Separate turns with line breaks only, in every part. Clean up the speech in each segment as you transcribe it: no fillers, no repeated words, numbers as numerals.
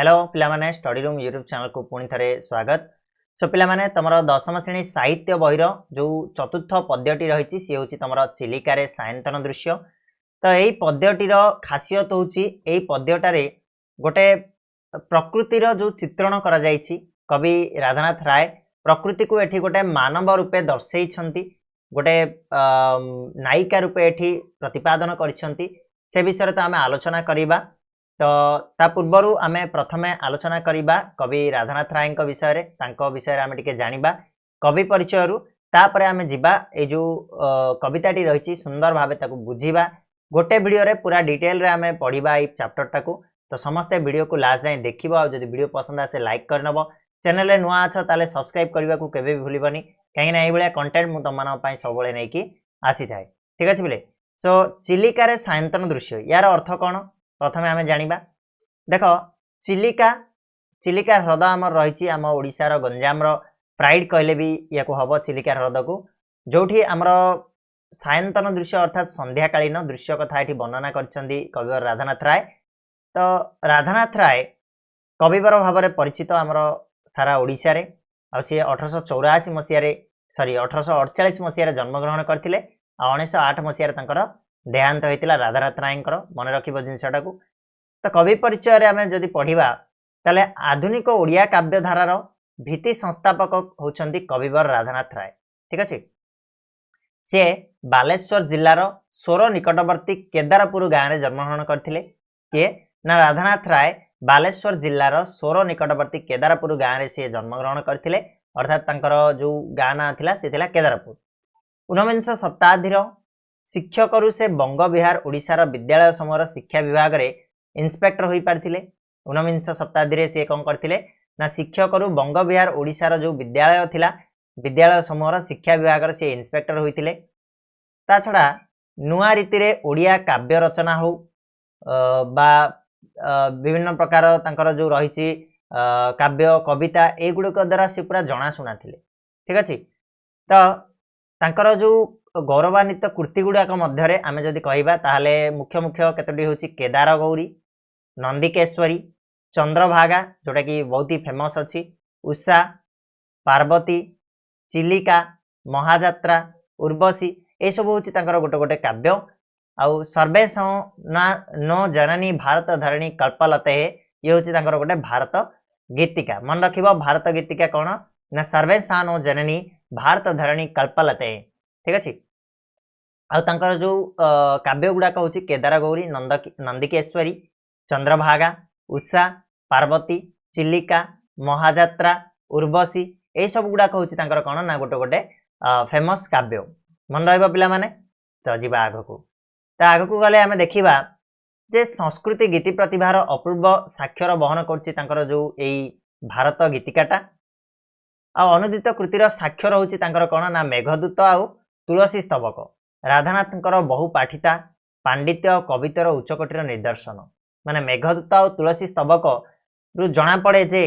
Hello पिलामाने study room YouTube channel को पुणी थे स्वागत। सो पिलामाने तुमर दशम श्रेणी साहित्य बहिर जो चतुर्थ पद्यटी रही सी हूँ तुम चिलिकार सायंतन दृश्य। तो यही पद्यटीर खासियत हूँ यही पद्यटारे गोटे प्रकृतिर जो चित्रण कर कवि राधानाथ राय प्रकृति को एठी गोटे मानव रूपे दर्शई गोटे नायिका रूपे एठी प्रतिपादन करिसेंती। से विषय तो आम आलोचना करवा। तो ता पूर्वर आमे प्रथमे आलोचना करवा कवि राधानाथ राय विषय आमे टिके जानिबा कवि परिचय रु तापर आमे जिबा ए जो कविताटी रही सुंदर भावे ताकू बुझीबा गोटे वीडियो रे पूरा डिटेल रे आमे पढ़ीबा ए चैप्टर टाकू। तो समस्ते वीडियो को लास्ट जाए देखिबो आ जदि वीडियो पसंद आसे लाइक करनबो। चैनल रे नुआ अछ ताले सब्सक्राइब करबा को केबे भी भूलिबनी काहे ना ए भलिया कंटेंट मु तमन पई सबले नै कि आसी थाए। ठीक अछि बिले। सो चिलिका रे सायंतन दृश्य यार अर्थ कोन प्रथमे आमे जानिबा। देख चिलिका चिलिका ह्रद आमर रही आम ओडिशार गंजाम प्राइड कहले भी या हम चिलिका ह्रद को जोठी आमर सायंतन दृश्य अर्थात संध्याकालीन दृश्य कथा ये वर्णना कर कविवर राधानाथ राय। तो राधानाथ राय कविवर भाव में परिचित आमर सारा ओडिशा रे आ सी 1884 मसीह सरी 1848 मसीह जन्मग्रहण करते 1908 मसीह देहांत होता राधानाथ राय मन रखिब जिनटा को। तो कवि परिचय आम जदि पढ़ा ताले आधुनिक ओडिया काव्यधारार भित्ति संस्थापक होउछंती कविवर राधानाथ राय। ठीक अच्छे। सी बालेश्वर जिलार सोर निकटवर्ती केदारपुर गाँव में जन्मग्रहण करथिले। किए ना राधानाथ राय बालेश्वर जिलार सोर निकटवर्ती केदारपुर गाँव में सी जन्मग्रहण करथिले अर्थात तांकर जो गाँ ना थिला से थिला केदारपुर। 19 शताब्दीर शिक्षक से बंग बिहार ओडिशार विद्यालय समूह शिक्षा विभाग रे इन्स्पेक्टर हो पारे। 19 शताब्दी सी कौन करते ना शिक्षक बंग बिहार ओडिशार जो विद्यालय थिला विद्यालय समूह शिक्षा विभाग से इन्स्पेक्टर होते। ता छड़ा नुआ रीति ओडिया काव्य रचना हो बा विभिन्न प्रकार तांकर जो रही काव्य कविता एगुड़िक द्वारा सी पूरा जनाशुना थे। ठीक अच्छे। तो तांकर जो गौरवान्वित कृति गुड़ाक मध्य आम जदि कहबा ताहले मुख्य मुख्य केतोटी होची केदार गौरी नंदिकेश्वरी चंद्रभागा जोटा कि बहुत ही फेमस अच्छी उषा पार्वती चिलिका महाजात्रा उर्वशी ये सब हूँ गोटे गोटे काव्य। आउ सर्वेश नो जननी भारत धरणी कल्पलते ये हूँ गोटे भारत गीतिका। मन रख भारत गीतिका कौन ना सर्वेशा नो जननी भारत धरणी कल्पलते। ठीक अच्छे। आउ जो काव्य गुड़ाक हूँ केदार गौरी नंदिकेश्वरी चंद्रभागा उषा पार्वती चिलिका महाजात्रा उर्वशी ये सब गुड़ाक हूँ कौन ना गोटे गोटे फेमस काव्य मन रहा पाने। तो जी आग को तो आग को गले आम देखा जे संस्कृति गीति प्रतिभार अपूर्व साक्षर बहन कर जो यही भारत गीतिकाटा अनुदित कृतिर साक्षर हूँ कौन ना मेघदूत आउ तुलसी स्तबक। राधानाथ बहु पाठिता पांडित्य कवितर उच्चकोटीर निदर्शन माने मेघदूत और तुलसी स्तबक रु जना पड़े जे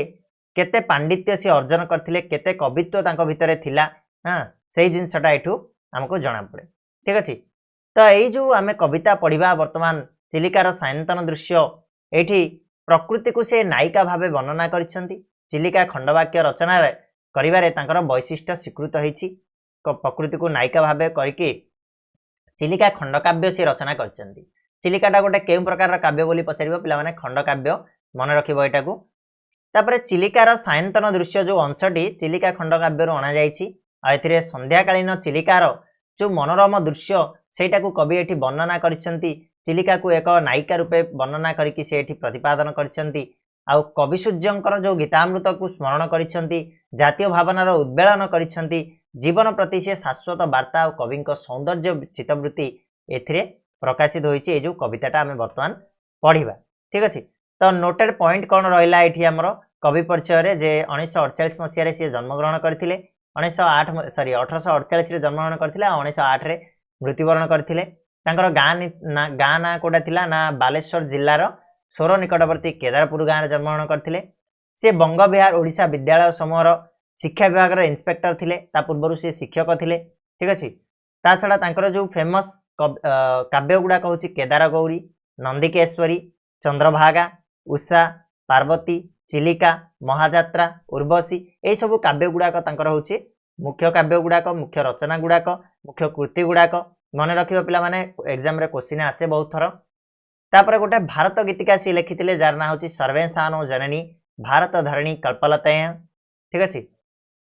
केते पांडित्य सी अर्जन करथिले केते कवित्व तांको भितरे थिला। हाँ से जिनसटा एठू हमको जना पड़े। ठीक अच्छे। तो यही जो आम कविता पढ़ा वर्तमान चिलिकार सायंतन दृश्य ये प्रकृति को से नायिका भावे वर्णना करिसेंती। चिलिका खंडवाक्य रचना करिवारे तांकर वैशिष्ट्य स्वीकृत होईछि। प्रकृति को नायिका भावे करके चिलिका खंडकाव्य से रचना करचंती। चिलिकाटा गोटे केउ प्रकार काव्य बोली पचार पे खंडकाव्य मन रखिब एटा को। तापर चिलिकार सायंतन दृश्य जो अंशटी चिलिका खंडकाव्य अणा जाइछि। संध्याकालीन चिलिकार जो मनोरम दृश्य सेटा को कवि एठी वर्णना करिसेंती। चिलिका को एक नायिका रूपे वर्णना करके से एठी प्रतिपादन करिसेंती। आउ कवि सूर्यंकर जो गीतामृत को स्मरण करिसेंती जातीय भावनार उद्वेलन करिसेंती जीवन प्रति से शाश्वत वार्ता और कवि सौंदर्य चित्तवृत्ति एथिरे प्रकाशित होइछि जो कविताटा आम बर्तमान पढ़ा। ठीक अच्छे। तो नोटेड पॉइंट कौन रहा ये आमर कवि परिचय जे 1948 मसीह सी जन्मग्रहण करते 1848 जन्मग्रहण करते 1908 मृत्युवरण करते। गाँ ना कोटा थिला ना बालेश्वर जिलार सोर निकटवर्ती केदारपुर गाँव में जन्मग्रहण करते। सी बंग बिहार ओडिशा विद्यालय समूह शिक्षा विभाग इन्स्पेक्टर थिले ता पूर्व से शिक्षक थिले। ठीक अच्छे। ता छड़ा तांकर जो फेमस काव्य गुड़ाक हूँ केदार गौरी नंदिकेश्वरी चंद्रभागा उषा पार्वती चिलिका महाजात्रा उर्वशी यही सब काव्य गुड़ाक हूँ मुख्य काव्य गुड़ाक मुख्य रचना गुड़ाक मुख्य कृति गुड़ाक मन रखिबा पिला माने एग्जाम रे क्वेश्चन आसे बहुत थर तापर गोटे भारत गीतिका सी लिखिथिले जार ना होची सर्वेशानो जननी भारत धरणी कल्पलताया ठीक अछि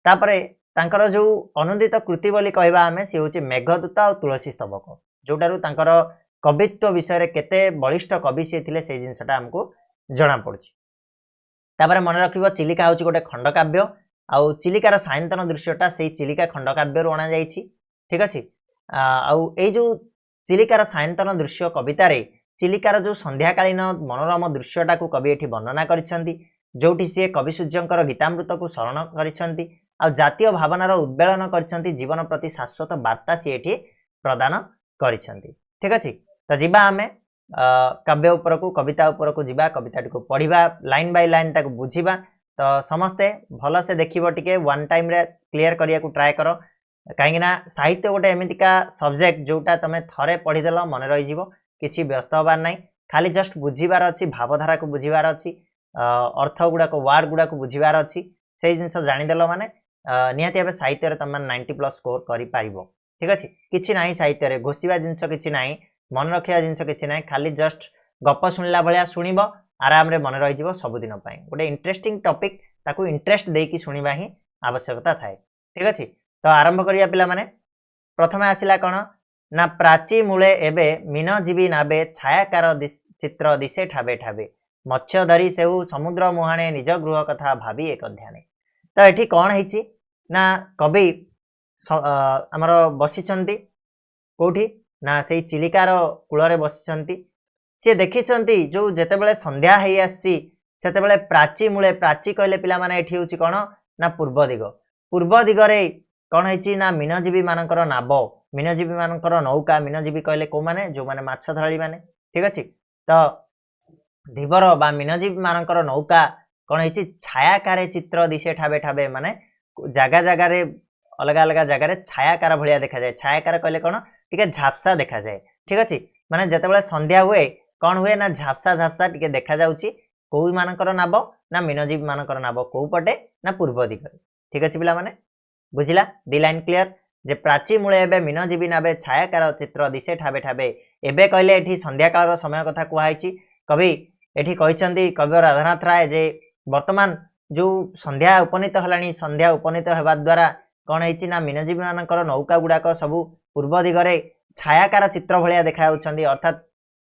तापर तांकर जो अनुदित कृति बोली कहबा हमें सी होची मेघदूत और तुलसी स्तबक जोटारु तांकर कवित्व विषय रे केते बलिष्ठ कवि से थिले से जिंसटा हमको जणा पड़छि तापर मन रखिबो चिलिका होची गोटे खंडकाव्य आउ चिलिकार सायंतन दृश्यटा से चिलिका खंडकाव्य अणा जाइछि ठीक अछि आउ ए जो चिलिकार सायंतन दृश्य कवितारे चिलिकार जो संध्याकालीन मनोरम दृश्यटा को कवि एठी वर्णना करिसेंती जोठी से कवि सूर्यंकर गीतामृत को शरण करिसेंती आ जातीय भावनार उद्वेलन करिसेंती जीवन प्रति शाश्वत वार्ता से एठी प्रदान करिसेंती ठीक अछि तो जिबा हमें काव्य उपर को कविता उपर को जिबा कविताटी को पढ़िबा लाइन बाय लाइन ताको बुझिबा तो समस्ते भल से देखिबो टिके वन टाइम रे क्लियर करिया को ट्राई करो कहीं साहित्य गोटे एमतीका सब्जेक्ट जोटा तुम थरे पढ़ीदेल मन रही किसी व्यस्त हबार ना खाली जस्ट बुझीबार अच्छी भावधारा को बुझीबार अच्छी अर्थ गुड़ाक वार्ड गुड़ाक बुझीबार अच्छी से जिन जानीदेल माने निहाती भाव साहित्य तुम 90+ स्कोर कर ठीक अच्छे किसी ना साहित्य घोषिबा जिनस किसी ना मन रखा जिनस किसी ना खाली जस्ट गप शुणला भाया शुणब आराम रे मन रही सबुदिन गोटे इंटरेस्टिंग टॉपिक ताकू इंटरेस्ट देकी शुणा ही आवश्यकता थाए ठीक अच्छे तो आरंभ करिया पिला माने प्रथमे आसिला कौन ना प्राची मूले एबे मीनजीवी नाबे छायाकार चित्र दिशे ठाबे ठाबे मत्स्य धरी सेऊ समुद्र मुहाणे निज गृह कथा भावी एक ध्याने तो एठी कौन है ना कवि आमर बसिचंती कोठी ना से चिलिकार कूलरे बसिचंती सी देखिचंती जो जेतेबेले संध्या हेई आसी सेतेबेले प्राची मूले प्राची कहले पिला माने एठी होची कौन ना पूर्व दिगरे कौन है ना मीनजीवी मानकर नाव मीनजीवी मानकर नौका मीनजीवी कहले को माने जो माने माछ धराली माने ठीक अच्छे तो धीवर बा मीनजीवी मानकर नौका कौन है छायाकार चित्र दिशे ठाबे ठाबे माने जगह जगार अलग अलग जगार छायाकार भाया देखा जाए छायाकार कहले कौन टिके झापसा देखा जाए ठीक अच्छे माने जेतेबेले संध्या हुए कौन हुए ना झापसा झापसा टिके देखा जाउची को मानकर नाव ना मीनजीवी मानकर नाव को पटे ना पूर्व दिगरे ठीक अच्छे पिला माने बुझिला दी लाइन क्लियर जे प्राची मूले एबे मीनजीवी नाबे छायाकार चित्र दिशे ठाबे ठाबे एबे कहले एठी संध्या काल समय कथा कुहाइछि कवि एठी कहिसंती कवि राधानाथ राय जे वर्तमान जो संध्या उपनीत हलानी संध्या उपनीत हेबा द्वारा कौन है ना मीनजीवी मानकर नौका गुड़ाक सबू पूर्व दिगरे छायाकार चित्र भलिया देखा जाउछंती अर्थात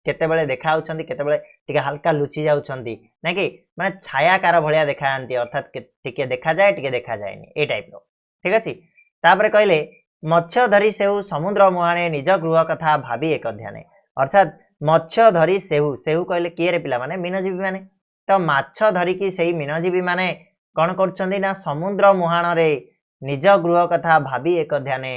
केतेबेले देखा जाउछंती केतेबेले टिके हल्का लुचि जाउछंती ना कि माने छायाकार भलिया देखा जांती अर्थात टिके देखा जाए टिके देखा जाएनी ए टाइप रो ठीक अच्छे तापर कहले मत्स्य धरी सेहू समुद्र मुहाणे निज गृह कथा भावी एक ध्याने अर्थात मत्स्य धरी सेहू सेहू कहले किए रे पिला माने मीनजीवी माने तो माछ धरिकी सेही मीनजीवी माने कौन करछंती ना समुद्र मुहाण रे निज गृह कथा भावी एक ध्याने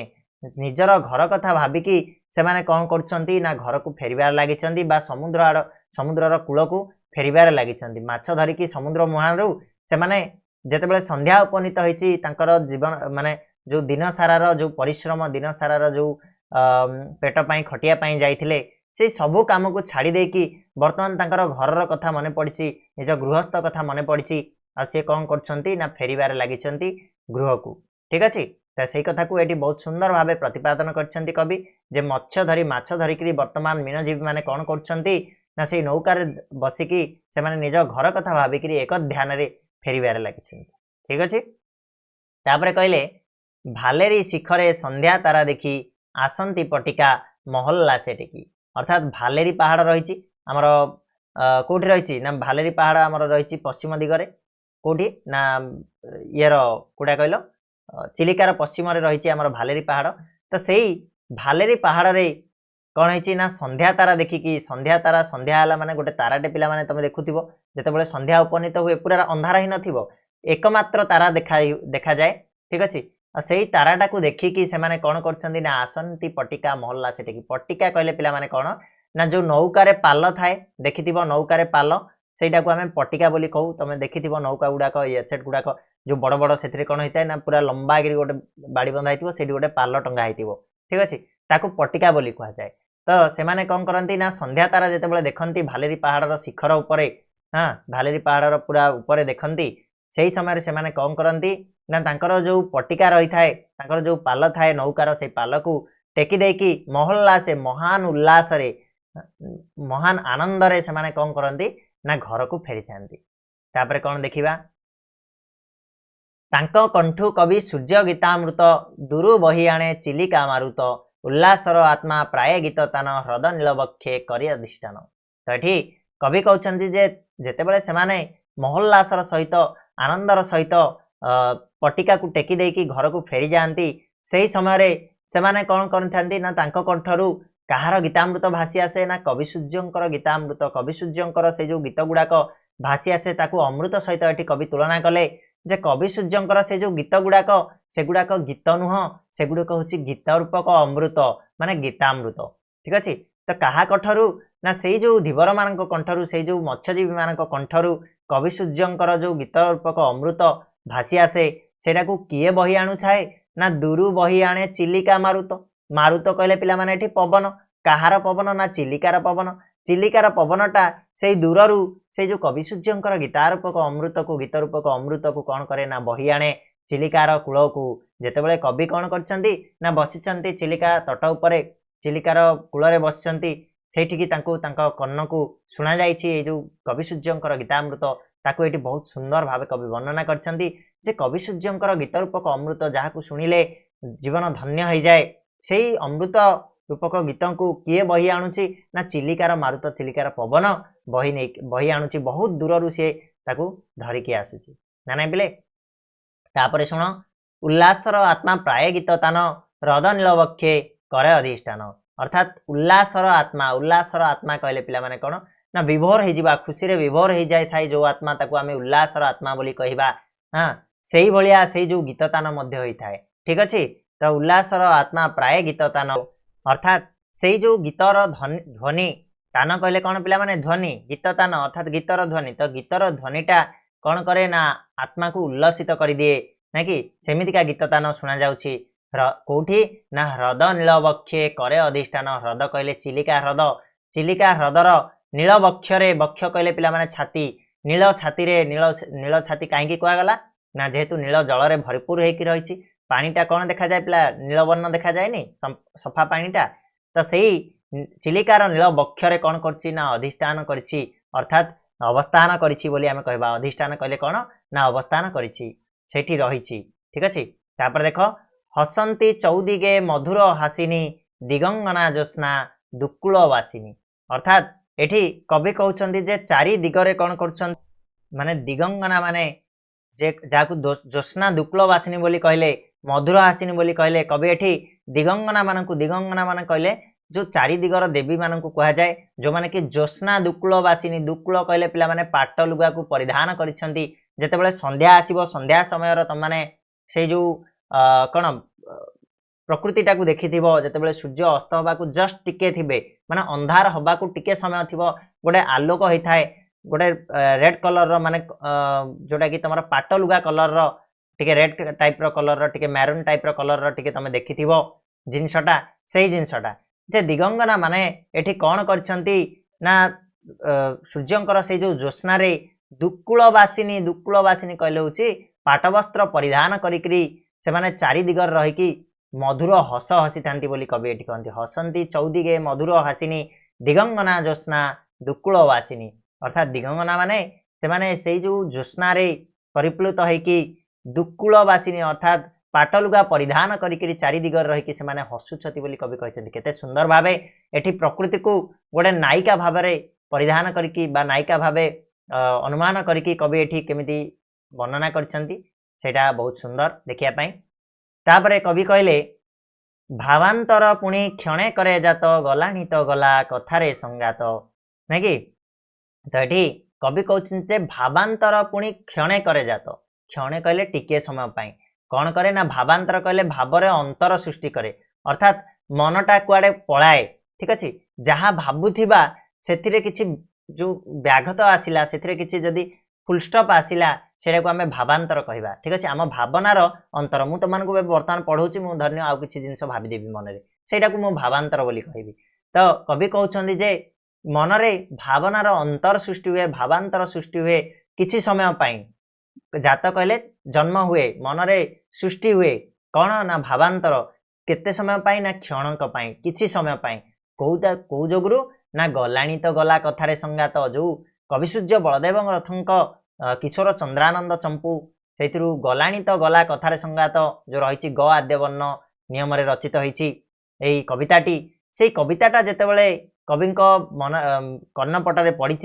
निजर घर कथा भाविकी से माने कौन करछंती ना घर को फेरिबार लागिछंती बा समुद्रर कूल को फेरिबार लागिछंती माछ धरिकी समुद्र मुहाण रू से माने जेतेबेले संध्या उपनीत होईची तांकर जीवन माने जो दिन सारार जो परिश्रम दिन सारार जो पेट पाई खटिया पाई जाइथिले से सबू काम को छाड़ी देकी वर्तमान तांकर घरर कथा मने पड़िची निज गृहस्थ कथा मने पड़िची आ से कौन करछंती ना फेरिबार लागिछंती गृह को ठीक अछि तो सेही कथा को एटी बहुत सुंदर भावे प्रतिपादन करछंती कवि जे मत्स्य धरी माछ धरिकी वर्तमान मीनजीवी माने कौन करछंती ना से नौकार बसिकी से माने निज घर कथा भाबिकी एक ध्यान रे फेरिबार लगी ठीक अच्छे तापर कहले भालेरी शिखरे संध्या तारा देखी आसंती पटिका महल्ला से टेकी अर्थात भालेरी पहाड़ रही आमर कौटी रही ना भालेरी पहाड़ आमर रही पश्चिम दिगरे कौटी ना येर कौटा कहल चिलिकार पश्चिम रही आमर भालेरी पहाड़ तो सही भालेरी पहाड़ रे कौन है ना संध्या तारा देखिकी संध्या तारा संध्या है माने गोटे ताराटे पिला माने तुम देखुथिबो जेतेबेले संध्या उपनीत हुए पूरा अंधार ही नथिबो एकमात्र तारा देखा जाए ठीक अच्छे से ताराटा को देखिकी से माने कौन करछंती ना आसंती पटिका महल्ला सेठी पटिका कहले पिला माने कौन ना जो नौकारे पाल थाए देखिथिबो नौकारे पाल सेटा को आमे पटिका बोली कहू तुम देखिथिबो नौका गुड़ाक एसेट गुड़ाक जो बड़ बड़ से कौन होता है ना पूरा लंबा गिरी गोटे बाड़ी बंधा होइतिबो सेठी गोटे पाल टंगा होइतिबो ठीक अच्छे ताकू पटिका बोली कहा जाए तो से माने कौन करती ना संध्या तारा जितेबाला देखती भालेरी पहाड़ शिखर उपरे हाँ भालेरी पहाड़ पूरा ऊपर देखती से समय से कौन करती ना तांकर जो पटिका रही थाए तांकर जो पाल थाए नौकार से पाल को टेकी देकी महल्ला से महान उल्लास रे महान आनंद रे से कौन करती ना घर को फेरी थांती तापर कौन देखिबा तांको कंठु कवि सूर्य गीतामृत दुरु बही आणे चिलिका मारुत उल्लासर आत्मा प्राय गीत तान ह्रद नीलबक्षे करी अधिष्ठान। तो ये कवि कहते जे जेतेबेले सेमाने महल्लासर सहित आनंदर सहित पटिका को टेकी देकी घर को फेरी जाती से समय सेमाने कौन करथांती ना तांको कंठरू कहार गीतामृत भासी आसे ना कवि सूर्यंकर गीतामृत कवि सूर्यंकर से जो गीत गुड़ाक भासी आसे ताकू अमृत सहित ये कवि तुलना कले जे कवि सूर्यंकर से जो गीत गुड़ाक सेगुड़ाक गीत नुह सेगुड़ाक हूँ गीत रूपक अमृत माने गीतामृत ठीक अच्छे। तो क्या कंठरू ना से जो धीवर मान कंठरू से जो मत्स्यजीवी मान कंठरू कवि सूर्यंकर जो गीत रूपक अमृत भासी आसे सेटा को किए बही आणु थाए ना दूरु बही आणे चिलिका मारुत मारुत कहले पिला माने एठी पवन कहार पवन ना चिलिकार पवनटा से दूररू से जो कवि सूर्यंकर गीतारूपक अमृत को गीत रूपक अमृत को कौन करे ना बही आणे चिलिकार कूल को जेतेबेले कवि कौन करछंती ना बसिछंती चिलिका तट उपरे चिलिकार कूल बसिछंती सेठिकी तांको तांको कन्न को सुना जाइछि जो कवि सूर्यंकर गीतामृत ताको एठी बहुत सुंदर भावे कवि वर्णना करछंती जे कवि सूर्यंकर गीत रूपक अमृत जहाँ शुणिले जीवन धन्य हो जाए से अमृत रूपक गीत को किए बही आणुची ना चिलिकार मारुत चिलिकार पवन बही आणुची बहुत दूर सी ताकू धरिकी आसुची ना नहीं बिले। तापर शुण उल्लासर आत्मा प्राय गीत तान ह्रद नीलबक्षे करे अधिष्ठान अर्थात उल्लासर आत्मा कहले पिला माने कोन ना विभोर हो जावा खुशी रे विभोर हो जाए थाई जो आत्मा ताकू आमे उल्लासर आत्मा बोली कहिबा। हाँ सेही भलिया से जो गीततान मध्य होई थाए ठीक अछि। तो उल्लासर आत्मा प्राय गीततान अर्थात से जो गीतर ध्वनि तान कहले कौन पिला माने ध्वनि गीततान अर्थात गीतर ध्वनि तो गीतर ध्वनिटा कौन करे ना आत्मा को उल्लसित कर दिए ना कि सेमितिका गीततान सुना जाउछि कोठी ना ह्रद नीलबक्षे करे अधिष्ठान ह्रद कहले चिलिका ह्रदर नीलबक्षरे बक्ष कहले पिला माने छाती नील छाती रे नील छाती कहीं कहगला ना जेहेतु नील जल रे भरपूर होकर रही पानीटा कौन देखा जाए पिला नीलवर्ण देखा जाए सफा पानीटा तो सही चिलिकार नील बक्षरे कौन करछि ना अधिष्ठान करछि अर्थात अवस्थान करछि बोली आमे कहबा अधिष्ठान कहले कौन ना अवस्थान करछि सेठी रहिछि ठीक अछि। तापर देखो हसंती चौदिगे मधुर हासिनी दिगंगना ज्योत्स्ना दुकुल वासिनी अर्थात एठी कवि कहउछन्ती जे चारि दिगरे कौन करछन माने दिगंगना माने जे जाकू ज्योत्स्ना दुकुल वासिनी बोली कहले मधुर हासिनी बोली कहले कवि एठी दिगंगना मान कहले जो चारि दिगर देवी मान को कहा जाए जो माने कि ज्योत्स्ना दुकुल वासिनी दुकुल कहले पिला माने पाट लुगा को परिधान करिसंती जेतेबेले संध्या आसीबो संध्या समय रो तमाने से जो कौन प्रकृतिटा को देखिथिबो जेतेबेले सूर्य अस्त होबा को जस्ट टिके थिबे माने अंधार होबा को टिके समय थिबो गोटे आलोक होई थाए गोटे रेड कलर रो माने जोटा कि तमरा पाट लुगा कलर रो टिके रेड टाइप रो कलर रो टिके मैरून टाइप रो कलर रो टिके तमे देखिथिबो जिनसटा सेही जिनसटा जे दिगंगना माने एठी कौन करछंती ना सूर्यंकर से जो ज्योत्स्ना रे दुकुल वासिनी कहले होची पाट वस्त्र परिधान करिकरी से माने चारि दिगर रहिकी मधुर हस हसी थांती बोली कवि एठी कहंती हसंती चौदिगे मधुर हासिनी दिगंगना ज्योत्स्ना दुकुल वासिनी अर्थात दिगंगना माने से माने से जो ज्योत्स्ना रे परिप्लुत होइकी दुकुल वासिनी अर्थात पाटलुगा परिधान करिकरी चारि दिगर रहिकी से माने हसुछती बोली कवि कहते केते सुंदर भावे एठी प्रकृति को गोटे नायिका भावे परिधान करिकी बा नायिका भावे अनुमान करिकी कवि एठी केमिति वर्णना करछंती सेटा बहुत सुंदर देखिया पई। तापरे कवि कहले भावांतर पुणी क्षणे करे जात गलानी तो गला कथारे संगात नै कि तो एठी कवि कहउछन्ते भावांतर पुणी क्षणे करे जात क्षणे कहले टिके समय पई कौन करे ना भावांतर कहले भावरे अंतर सृष्टि करे अर्थात मनटा कुआडे पलाए ठीक अच्छे जहाँ भावुथिबा सेथिरे किछि जो व्याघत आसिला सेथिरे किछि जदि फुल स्टॉप आसिला सेटा को आमे भावांतर कहिबा ठीक अच्छे आम भावनार अंतर मु तमान को वर्तमान पढ़ौछि मु धन्य आउ किछि जिंस भाबी देबी मन रे सेटा को मु भावांतर बोली कहिबी। तो कवि कहउछन्ती जे मनरे भावनार अंतर सृष्टि हुए भावांतर सृष्टि हुए किछि समय पाई जात कहले जन्म हुए मनरे सृष्टि हुए कौन ना भावांतर केते समय पाई ना क्षणक पाई किछि समय पाई कौ जोगुरु ना गलाणी तो गला कथारे संगात जो कविसूर्य बलदेव रथंक किशोर चंद्रानंद चंपू से गलाणी तो गला कथारे संगात जो रही ग आद्य वर्ण नियम रचित होती कविताटी से कविताटा जेतेबेले कविंक मन कर्णपटरे पड़ी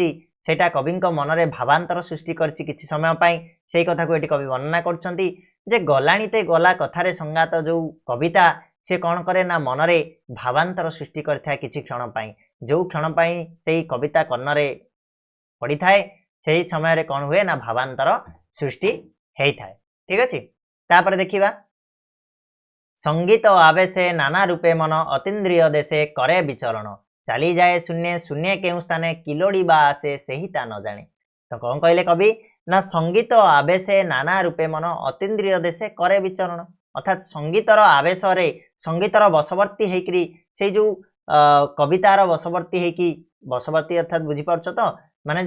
सेटा कविंक मनरे भावांतर सृष्टि करछि किछि समय पाई से कथा को एटी कवि वर्णना करछंती जे गलाणी ते गला कथारे संगात जो कविता से कौन करे ना मनरे भावांतर सृष्टि करथा किछि क्षण पाई जो क्षण पाई से कविता कर्णरे पड़ी थाए से समय रे कौन हुए ना भावांतर सृष्टि हेई थाए। ठीक अछि तापर देखिबा संगीत आवेशे नाना रूपे मन अतीन्द्रिय देशे करे विचरण चली जाए शून्य शून्य केउ स्थाने किलोड़ी बा आसे सेही ता न जाने। तो कौन कहले कवि ना संगीत आवेशे नाना रूपे मन अतीन्द्रिय देशे करे विचरण अर्थात संगीतर आवेश रे संगीतर बशवर्ती हेकरी से जो कवितार बशवर्ती हेकी बशवर्ती अर्थात बुझी पारछ तो माने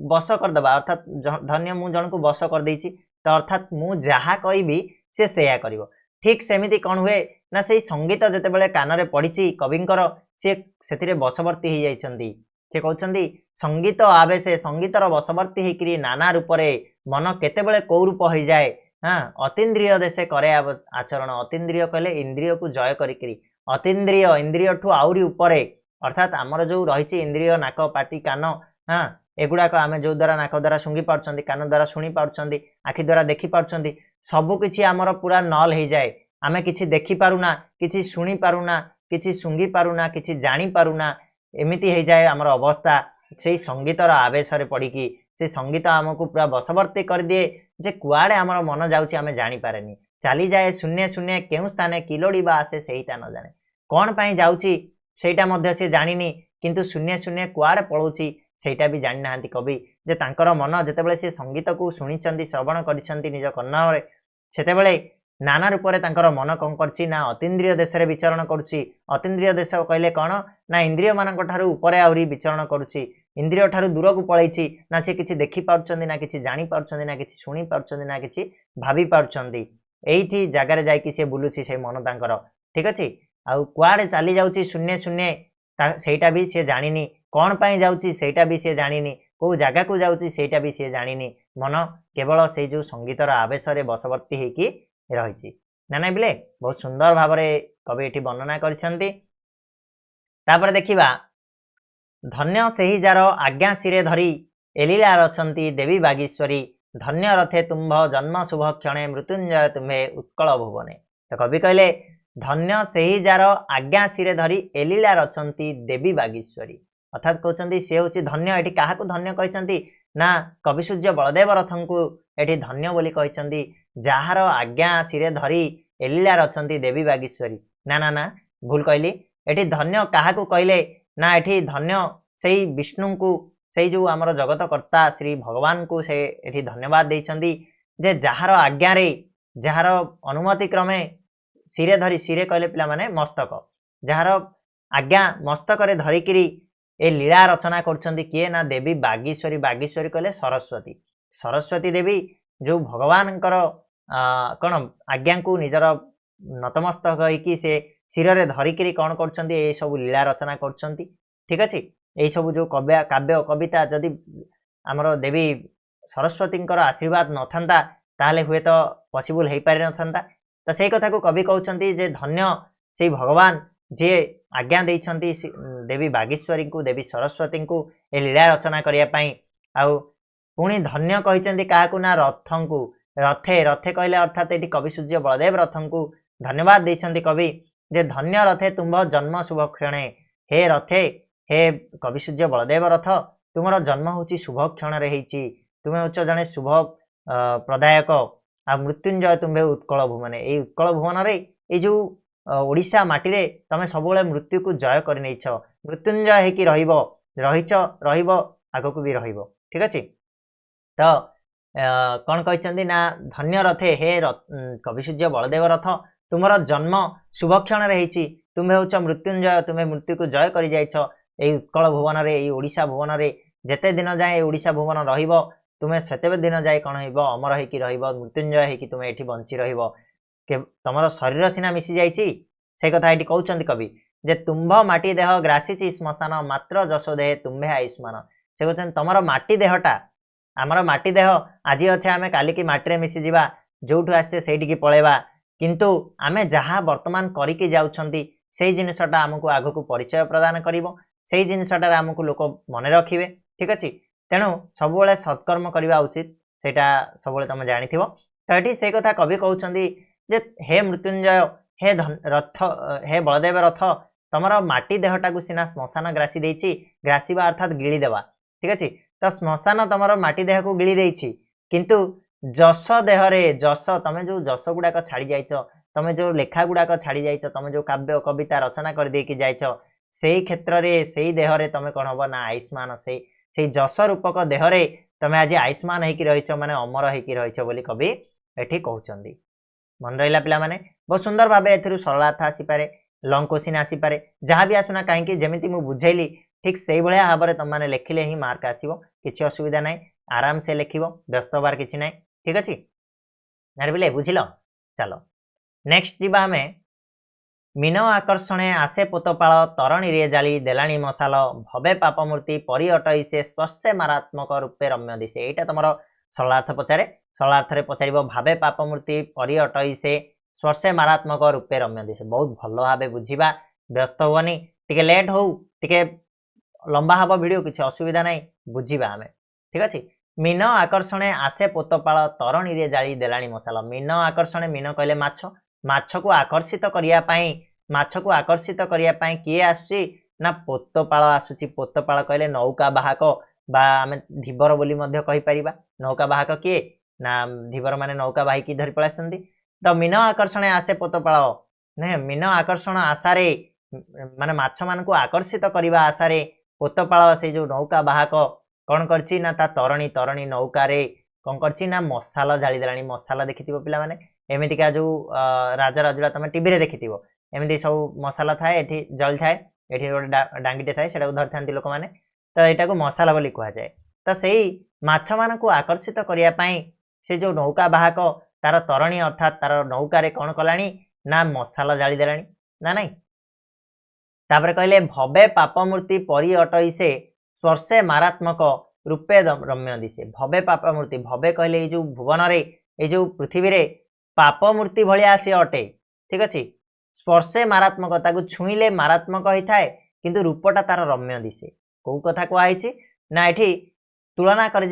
बस कर दबा अर्थात धन्य मु जन को बस कर देछि तो अर्थात मु जहा कहबी से सेया करिवो। ठीक सेमिति कौन हुए ना से संगीत जेतेबेले कानरे पड़िछि कविंकर से सेतिरे बशवर्ती हो जाइछंती से कहउछंती संगीत आवेशे संगीतर बशवर्ती हेकरी नाना रूप रे मन केतेबेले कौ रूप हो जाए हाँ अतीन्द्रिय देशे करे आचरण अतीन्द्रिय कहले इंद्रिय को जय करिकरी अतीन्द्रिय इंद्रिय ठू आउरी उपरे अर्थात आमर जो रही इंद्रिय नाक पाटी कान हाँ एगुड़ाक आम जो द्वारा नाक द्वारा शुंगी पार्टी कान द्वारा शुणी पार्टी आखि द्वारा देखी पार्टी सबकि आमर पूरा नल हो जाए आम कि देखी पारुना कि शुणी पारुना कि शुंगी पारुना कि जानी पारुना एमती हो जाए आमर अवस्था से संगीतर आवेश पड़ी से संगीत आमको पूरा बशवर्ती कर दिए जे कुआड़े आमर मन जाऊँगी आम जानीपारे चली जाए शून्य शून्य केउ स्थाने किलोड़ी बा आसे सेहीटा न जाने कौन पाई जाऊँगी सेटा मध्य से जानिनी किंतु शून्य शून्य कुआड़े पलाउछि सेटा भी जानी नाहांती कवि जे तांकर मन जेतेबेले से संगीत को शुणिचंती श्रवण करिसंती निज कर्णरे सेतेबेले नाना रूप से तांकर मन कौन करछि ना अतीन्द्रिय देश रे विचरण करुछि अतीन्द्रिय देश कहले कौन ना इंद्रिय मानक ठारू उपरे आउरी विचरण करुछि इंद्रिय ठारू दूर को पळैछि ना से किछि देखि पारुछंती ना किछि जानि पारुछंती ना किछि शुणी पारुछंती ना किछि भाबी पारुछंती एइथि जगार जाइकि से बुलुछि से मन तांकर। ठीक अछि आउ कुआडे चली जाउछि शून्य शून्य सेटा भी से जानिनी कौन पाई जाउछि सेटा भी से जानिनी को जगह को जाउछि सेटा भी से जानिनी मन केवल से जो संगीतर आवेश रे बशवर्ती हेकि रही ना बिले बहुत सुंदर भाव कवि एठी वर्णना करछंती। तापर देखिबा धन्य सेही जार आज्ञा सिरे धरी एलीला रचंती देवी बागीश्वरी धन्य रथे तुम्भ जन्म शुभ क्षणे मृत्युंजय तुम्हे उत्कल भुवने। तो कवि कहले धन्य सेही जार आज्ञा सिरे धरी एलीला रचंती देवी बागीश्वरी अर्थात कहते सी हूँ धन्य एटी क्या धन्य कहते ना कविसूर्य बलदेव रथं को एटी धन्य बोली कहते जार आज्ञा सिरे धरी एलीला रचंती देवी बागीश्वरी ना ना ना भूल कहली एटी धन्य क्या कहले ना एटी धन्य से विष्णु को से जो आमर जगतकर्ता श्री भगवान को से एटी धन्यवाद देइछंती जे जार आज्ञा रे जार अनुमति क्रमे सिरे धरी सिरे कहले पिला माने मस्तक जार आज्ञा मस्तक रे धरिकिरी ए लीला रचना करछंती किए ना देवी बागीश्वरी बागीश्वरी कहले सरस्वती सरस्वती देवी जो भगवान कौन आज्ञा को निजर नतमस्तक होइकी से सिर रे धरिकिरी कौन करछंती ए सब लीला रचना करछंती। ठीक अछि ए सब जो काव्य कविता जदि आमर देवी सरस्वती आशीर्वाद न थांता ताले हुए तो पॉसिबल हो पारि न थांता। तो से कथा को कवि कहउछंती जे धन्य से भगवान जे आज्ञा देइछंती देवी बागीश्वरी को देवी सरस्वती को ए लीला रचना करिया पई आउ पुणी धन्य कहते क्या ना रथं को रथे रथे कहले अर्थात ये कविसूर्य बलदेव रथं को धन्यवाद देइछंती कवि जे धन्य रथे तुम्भ जन्म शुभ क्षणे हे रथे हे कविसूर्य बलदेव रथ तुमर जन्म होची शुभ क्षण रे हेची तुमे उच्च जने शुभ प्रदायक आ मृत्युंजय तुम्हे उत्कल भुवने ए उत्कल भुवन रे ए जो ओडिशा माटी रे तमे सबले मृत्यु को जय कर नैछ मृत्युंजय हेकी रहिबो रहिछ रहिबो आगो को भी रहिबो। ठीक अछि तो कौन कहते ना धन्य रथे हे कविसूर्य बलदेव रथ तुमर जन्म शुभ क्षण रे हेची तुम्हे होच मृत्युंजय तुम्हें मृत्यु को जय कर जाइछ এই উৎকଳ ଭୁବନରେ ଏଇ ଓଡ଼ିଶା ଭୁବନରେ ଯେତେ ଦିନ ଯାଏ ଏଇ ଓଡ଼ିଶା ଭୁବନ ରହିବ ତୁମେ ସେତେ ଦିନ ଯାଏ କ'ଣ ହେବ ଅମର ହେଇକି ରହିବ ମୃତ୍ୟୁଞ୍ଜୟ ହେଇକି ତୁମେ ଏଠି ବଞ୍ଚି ରହିବ ତମର ଶରୀର ସିନା ମିଶି ଯାଇଛି ସେ କଥା ଏଠି କହୁଛନ୍ତି କବି ଯେ ତୁମ୍ଭ ମାଟି ଦେହ ଗ୍ରାସିଛି ଶ୍ମଶାନ ମାତ୍ର ଯଶ ଦେହେ ତୁମ୍ଭେ ଆୟୁଷ୍ମାନ ସେ କହୁଛନ୍ତି ତମର ମାଟି ଦେହଟା ଆମର ମାଟି ଦେହ ଆଜି ଅଛେ ଆମେ କାଲିକି ମାଟିରେ ମିଶିଯିବା ଯୋଉଠୁ ଆସିଛେ ସେଇଠିକି ପଳେଇବା କିନ୍ତୁ ଆମେ ଯାହା ବର୍ତ୍ତମାନ କରିକି ଯାଉଛନ୍ତି ସେଇ ଜିନିଷଟା ଆମକୁ ଆଗକୁ ପରିଚୟ ପ୍ରଦାନ କରିବ ସେଇ ଜିନିଷଟାରେ ଆମକୁ ଲୋକ ମନେ ରଖିବେ ଠିକ ଅଛି ତେଣୁ ସବୁବେଳେ ସତ୍କର୍ମ କରିବା ଉଚିତ ସେଇଟା ସବୁବେଳେ ତମେ ଜାଣିଥିବ ତ ଏଠି ସେଇ କଥା କବି କହୁଛନ୍ତି ଯେ ହେ ମୃତ୍ୟୁଞ୍ଜୟ ହେ ରଥ ହେ ବଳଦେବ ରଥ ତମର ମାଟି ଦେହଟାକୁ ସିନା ଶ୍ମଶାନ ଗ୍ରାସି ଦେଇଛି ଗ୍ରାସିବା ଅର୍ଥାତ୍ ଗିଳି ଦେବା ଠିକ ଅଛି ତ ଶ୍ମଶାନ ତମର ମାଟି ଦେହକୁ ଗିଳି ଦେଇଛି କିନ୍ତୁ ଯଶ ଦେହରେ ଯଶ ତମେ ଯୋଉ ଯଶ ଗୁଡାକ ଛାଡି ଯାଇଛ ତମେ ଯୋଉ ଲେଖା ଗୁଡାକ ଛାଡି ଯାଇଛ ତମେ ଯୋଉ କାବ୍ୟ କବିତା ରଚନା କରିଦେଇକି ଯାଇଛ ସେଇ କ୍ଷେତ୍ରରେ ସେଇ ଦେହରେ ତମେ କ'ଣ ହବ ନା ଆୟୁଷ୍ମାନ ସେଇ ଯଶ ରୂପକ ଦେହରେ ତମେ ଆଜି ଆୟୁଷ୍ମାନ ହେଇକି ରହିଛ ମାନେ ଅମର ହେଇକି ରହିଛ ବୋଲି କବି ଏଠି କହୁଛନ୍ତି ମନେ ରହିଲା ପିଲାମାନେ ବହୁତ ସୁନ୍ଦର ଭାବେ ଏଥିରୁ ସରଳାର୍ଥ ଆସିପାରେ ଲଙ୍ଗ କ୍ୱେଶ୍ଚିନ୍ ଆସିପାରେ ଯାହା ବି ଆସୁନା କାହିଁକି ଯେମିତି ମୁଁ ବୁଝେଇଲି ଠିକ୍ ସେଇଭଳିଆ ଭାବରେ ତମମାନେ ଲେଖିଲେ ହିଁ ମାର୍କ ଆସିବ କିଛି ଅସୁବିଧା ନାହିଁ ଆରାମସେ ଲେଖିବ ବ୍ୟସ୍ତ ହବାର କିଛି ନାହିଁ ଠିକ ଅଛି ଜାଣିଲେ ବୁଝିଲ ଚାଲ ନେକ୍ସଟ ଯିବା ଆମେ मीन आकर्षणे आसे पोतपाल तरणीरे जाली देलाणी मसाल भवे पापमूर्ति परि अटई से स्पर्शे मारात्मक रूपे रम्य दिशे एटा तुम सरलार्थ पचारे सरलार्थ पचार भावे पापमूर्ति परि अटई से स्पर्शे मारात्मक रूपे रम्य दिशे बहुत भल भाव बुझा व्यस्त हुआ टे लेट हो टे लंबा हम भिडियो किसी असुविधा ना बुझा आम ठीक अच्छे मीन आकर्षणे आसे पोतपाल तरणीरे जाली देलाणी मसाल मीन आकर्षणे मीन कहले माछ माछ को आकर्षित करने किए आसुची ना पोतपाल आसुची पोतपाल कहले नौका बाहक बा आम धीवर बोली कहि परिबा नौका बाहक किए ना धीवर माने नौका बाहिकी धरी पळासंती तो मीन आकर्षण आसे पोतपाल ने मीन आकर्षण आशारे माने माछ मान को आकर्षित करने आशारे पोतपाल से जो नौका बाहक कौन करछि ना ता तरणी तरणी नौका रे कौन करछि ना मसाला जाली देलानी मसाला देखिथिबो पिला माने एमितिका जो राजा राजुड़ा तुम टीवी रे देखिथिबो एमती सब मसाला थाए एठी जल थाए एठी गोटे डांगीटे थाए सेटा धरि थांती लोक माने तो एटा को मसाला बोली कहा जाए तो सेही माछ मान को आकर्षित करिया पई से जो नौका बाहक तार तरणी अर्थात तार नौका रे कौन कलानी ना मसाला जाली देलानी ना नहीं तापर कहले भवे पापमूर्ति परि अटई से स्पर्शे मारात्मक रूपे रम्य दिशे भवे पापमूर्ति भवे कहले ये जो भुवन रे ये जो पृथ्वी रे पापमूर्ति भलिया से अटे ठीक अच्छे स्पर्शे मारात्मक ताकू छुईले मारात्मक होता है किंतु रूपटा तार रम्य दिशे कौ कथा कहुई ना ये तुलना कर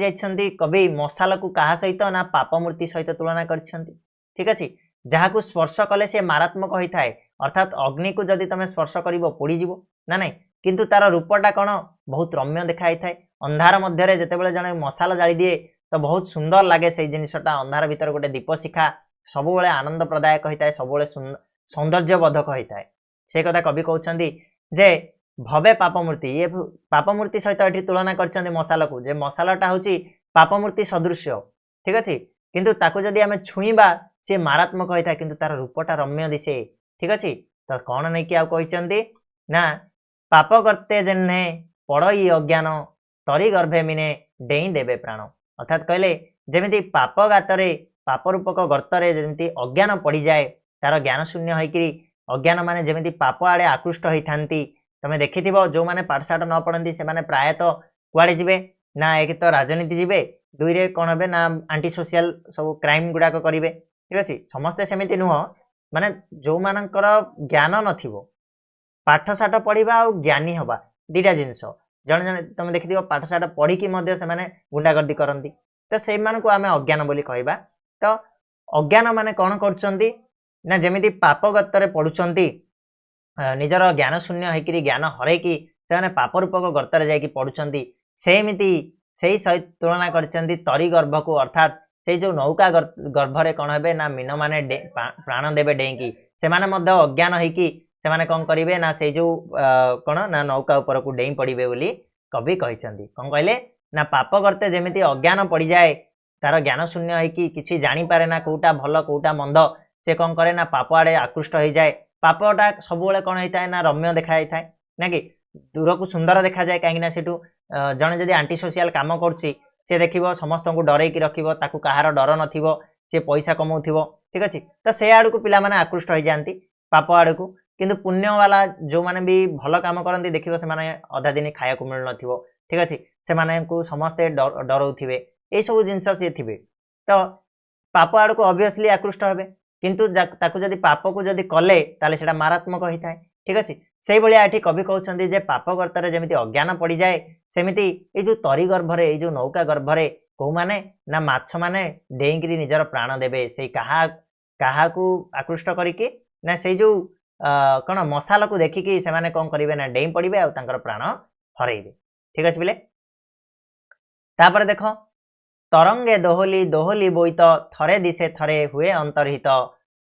कवि मसाल को क्या सहित ना पापमूर्ति सहित तुलना कर ठीक अच्छे जहाँ को स्पर्श कले से मारात्मक होता है अर्थात अग्नि को जदि तुम स्पर्श कर पोड़ीज ना नहीं किंतु तार रूपटा कौन बहुत रम्य देखाई था अंधार मध्य जितेबाला जड़े मसाला जाली दिए तो बहुत सुंदर लगे से जिनटा अंधार भीतर गोटे दीप शिखा सब आनंद प्रदायक होता है सब सौंदर्यबोधक होता है से कथा कवि कहते जे भवे पापमूर्ति ये पापमूर्ति सहित ये तुलना कर मसाला को जे मसालाटा हूँ पापमूर्ति सदृश ठीक अच्छे किंतु ताकू जदि आम छुईबा सी मारात्मक होता है किंतु तार रूपटा रम्य दिशे ठीक अच्छे तो कौन नहीं कि कहते ना पाप करते जेन्हे पड़ई अज्ञान तरी गर्भे मिने डेई देवे प्राण अर्थात कहले जमी पाप गातरे पाप रूपक गर्तरे जमी अज्ञान पड़ जाए तार ज्ञान शून्य होकरी अज्ञान माने जमी पाप आड़े आकृष्ट होता तुम देखि जो मैंने पाठशाठ न पढ़ती से प्रायतः कुआड़े जी ना एक तो राजनीति जी दुई रे कौन हे ना आंटी सोशल सब क्राइम गुड़ाक करेंगे ठीक अच्छे समस्ते सेमती नुह माने जो मानकर ज्ञान नथिबो पाठशाठ पढ़ा और ज्ञानी हवा दीटा जिनस जड़े जड़े तुम देखि पाठशाठ पढ़ी से गुंडागर्दी करती तो से आम अज्ञान बोली कहबा तो अज्ञान माने कौन करछंती ना जमी पापगतरे पढ़ुंट निजर ज्ञान शून्य होकरी ज्ञान हरैकी से पाप रूपक गर्तरे जाकि पढ़ुंट सेमती से सहित तुलना करछंती तरी गर्भ को अर्थात से जो नौका गर्भरे कौन हे ना मीन माने प्राण देवे डेईकी से अज्ञान होकि से कौन करेंगे ना से जो कौन ना नौका उपर को डेई पड़े बोली कवि कहते कौन कहले ना पाप करते जमी अज्ञान पड़ जाए तार ज्ञान शून्य होकि किसी जानीपे ना कौटा भल कौटा मंद से कौन करे ना पाप आड़े आकृष्ट हो जाए पापटा सब कौन होता है ना रम्य देखा जाए ना कि दूर को सुंदर देखा जाए कहीं सेठू जड़े जदि आंटी सोशियाल काम करुच्ची सी देखो समस्त को डरैकी रखिबो ताकू कहार डर नथिबो सी पैसा कमाउथिबो ठीक अछि तो से आड़ को पिला माने आकृष्ट हो जाती पाप आड़ को किंतु पुण्य वाला जो माने भी भल काम करती देखिबो से माने अधा दिन खाया को मिल नथिबो ठीक अछि से माने को समस्ते डरउथिबे ए सब जिंस सी थिबे तो पाप आड़ को ऑब्वियसली आकृष्ट हेबे किंतु ताकू जदि पाप को जदि कले ताले सेटा मारात्मक होता है ठीक अछि से भलिया एठी कवि कहउछन्ती जे पाप गर्तारे जेमिति अज्ञान पड़ी जाए सेमिति ए जो तरी गर्भरे ए जो नौका गर्भरे को माने ना माछ माने डेंगिरी निजर प्राण देबे से कहा को आकृष्ट करिके ना से जो कौन मसाला को देखिकी से माने कौन करिवे ना डेई पड़िबे आ तांकर प्राण हरइबे ठीक अछि बिले तापर देखो तरंगे दोहली दोहली बोईत थरे दिसे थरे हुए अंतर्हित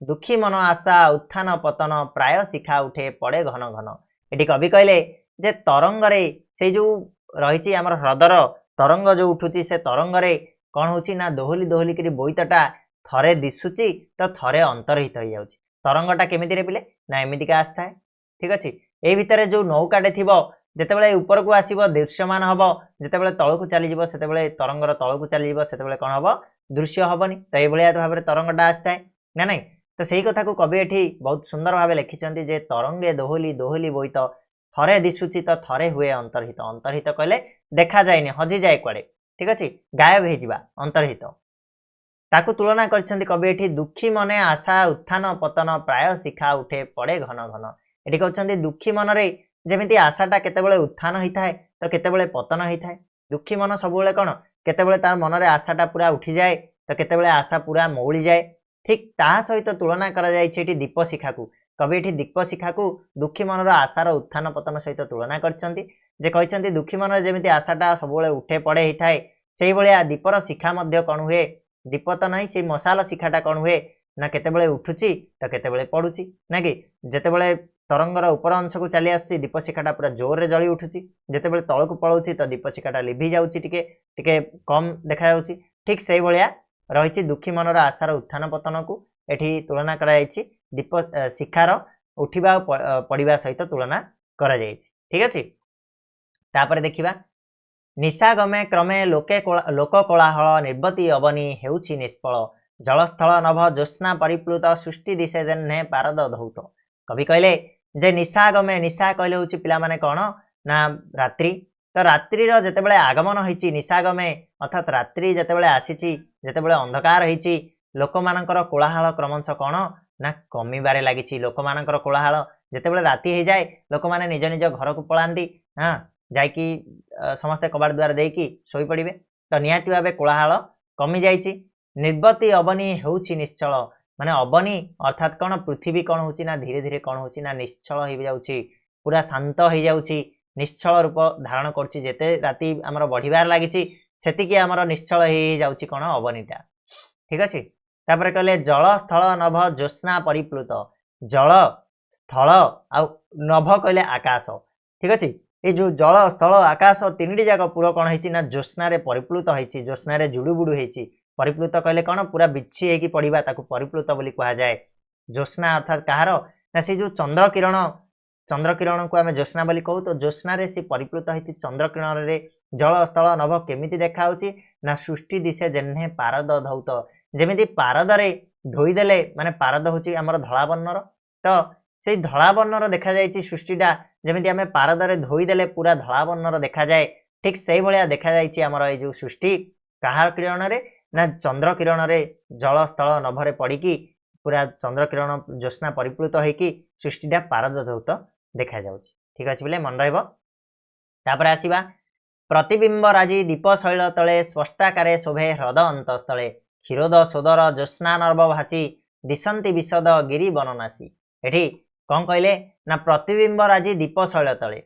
दुखी मन आशा उत्थान पतन प्राय शिखा उठे पड़े घन घन ये कवि कहले जे तरंगरे से जो रही आमर ह्रदर तरंग जो उठुची से तरंगरे कौन होची ना दोहली दोहली करी बोईतटा थरे दिशुची तो थरे अंतर्हित हो जाउची तरंगटा केमिति रे पिले ना एमितिका आस्था है ठीक अछि ए भितरे जो नौकाटे थिबो जेतेबेले ऊपर को आसीबो दृश्यमान हबो जेतेबेले तळ को चली जिवो सेतेबेले तरंगर तळ को चली जिवो सेतेबेले कोन हबो दृश्य हबनी तो ए भलिया भाबरे तरंगटा आस्था है ना नहीं तो सही कथा को कवि एठी बहुत सुंदर भाव लिखिछन्ती जे तरंगे दोहली दोहली बोईत थरे दिशुची तो थरे हुए अंतर्हित अंतर्हित कहले देखा जायनि हजि जाए कुआडे ठीक अछि गायब हे जिबा अंतर्हित ताकू तुलना करछन्ती कवि एठी दुखी मने आशा उत्थान पतन प्राय शिखा उठे पड़े घन घन एठी कहछन्ती दुखी मनरे जेमिति आशाटा केतेबेले उत्थान होइथाय तो केतेबेले पतन होइथाय दुखी मन सबुबेले कोन केतेबेले तार मनरे आशाटा पूरा उठी जाए तो केतेबेले आशा पूरा मौली जाए ठीक ता सहित तुलना करा जायछि एठी दीप शिखा को कवि एठी दीप शिखा को दुखी मनर आशार उत्थान पतन सहित तुलना करछन्ती जे कहछन्ती दुखी मनर जेमिति आशाटा सबुबेले उठे पड़े होइथाय सेही भलिया दीपर शिखा मध्य कोन हुए दीप तो नहीं से मशाल शिखाटा कोन हुए ना केतेबेले उठुची तो केतेबेले पड़ुची ना कि जेतेबेले तरंगर उपर अंश को चली आसुची दीप शिखाटा पूरा जोर रे जली उठुची जेतेबेले तळ को पळौची तो दीप शिखाटा लिभि जाउची टिके कम देखा जाउची ठीक सेही भलिया रही दुखी मनर आशार उत्थान पतन को एठी तुलना करा दीप शिखार उठिबा पड़िबा सहित तुलना करा ठीक अछि तापर देखिबा निशा गमे क्रमे लोक कोलाहल निर्वती अवनी हेउछि निष्फल जलस्थल नभ ज्योत्स्ना परिप्लुत सृष्टि दिशे जेन्हे पारद धौत कवि कहले जे निशा गमे निशा कहले होछि पिला माने कोन ना रात्रि तो रात्रि जेतेबेले आगमन होइछि निशागमे अर्थात रात्रि जेतेबेले आसीछि जेतेबेले अंधकार होइछि लोक मानकर कोलाहल क्रमश कोन ना कमिबारे लागिछि लोक मानकर कोलाहल जेतेबेले राति हो जाए लोक माने निज निज घर को पळांती हां जाइकी समस्ते कबाड़ द्वार देकी सोई पड़िबे तो निहाती भाबे कोलाहल कमी जाइछि निर्वती अवनी हेउछि निश्चल माने अवनी अर्थात कोन पृथ्वी कोन होछि ना धीरे धीरे कोन होछि ना निश्चल हो जाउछि पूरा शांत हो जाउछि निश्चल रूप धारण करछि जेते राति हमर बढ़िबार लागिछि सेतिकी हमर निश्चल हो जाउछि कोन अवनीटा ठीक अछि तापर कहले जल स्थल नभ ज्योत्स्ना परिप्लुत जल स्थल आ नभ कहले आकाश ठीक अछि ए जो जल स्थल आकाश तीनटी जाक पूरा कोन होइछि ना ज्योत्स्ना रे परिप्लुत होइछि ज्योत्स्ना रे जुडुबुडु होइछि परिप्लुत कहले कोन पूरा बिछि हेकी पड़िबा ताकू परिप्लुत बोली कहा जाए ज्योत्स्ना अर्थात कहार ना से जो चंद्र किरण को आम ज्योत्स्ना बोली कहू तो ज्योत्स्ना रे से परिप्लुत होती चंद्र किरण रे जल स्थल नभ केमिति देखा होछि ना सृष्टि दिशे जेन्हे पारद धौत जेमिति पारद रे धोईदेले माने पारद होछि हमर धळा वर्णर तो से धळा वर्णर देखा जायछि सृष्टिटा जेमिति आमे पारद रे धोईदेले पूरा धळा वर्णर देखा जाए ठीक सेही भलिया देखा जायछि हमर ए जो सृष्टि कहार किरण रे ना चंद्र किरण रे जल स्थल नभरे पड़िकी पूरा चंद्र किरण ज्योत्स्ना परिप्लुत होइकी सृष्टिटा पारद धौत देखा जाउछि ठीक अछि बोले मन रहबो तापर आसीबा प्रतिबिंब राजी दीप शैल तले स्पष्टाकारे शोभे ह्रद अंतस्थले क्षीरोद सोदर ज्योत्स्ना नर्भ भासी दिशंती विशद गिरी बननासी एठी कौन कहले ना प्रतिबिंब राजी दीप शैल तले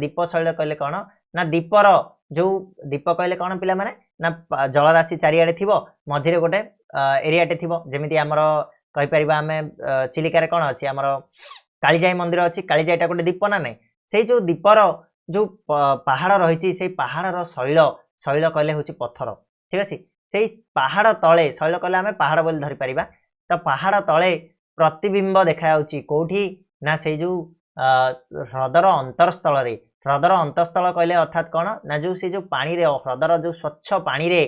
कहले कौन ना दीपर जो दीप कहले कौन पिला माने ना जलराशि चारिआडे थिबो मझिरे गोटे एरियाटे थिबो जेमिति हमर कहि परिबा हमें चिलिका कौन अच्छी आमर कालीजाई मंदिर अच्छी कालीजाईटा गोटे दीप ना नहीं से जो दीपर जो पहाड़ रही से पहाड़ शैल शैल कहले हूँ पत्थर ठीक अच्छे से पहाड़ तले शैल कहले आम पहाड़ बोली धरी पारिबा तो पहाड़ तले प्रतिबिंब देखा कौटी ना से जो ह्रदर अंतरस्थल रे ह्रदर अंतरस्थल कहले अर्थात कौन ना जो से जो पानी रे ह्रदर जो स्वच्छ पानी रे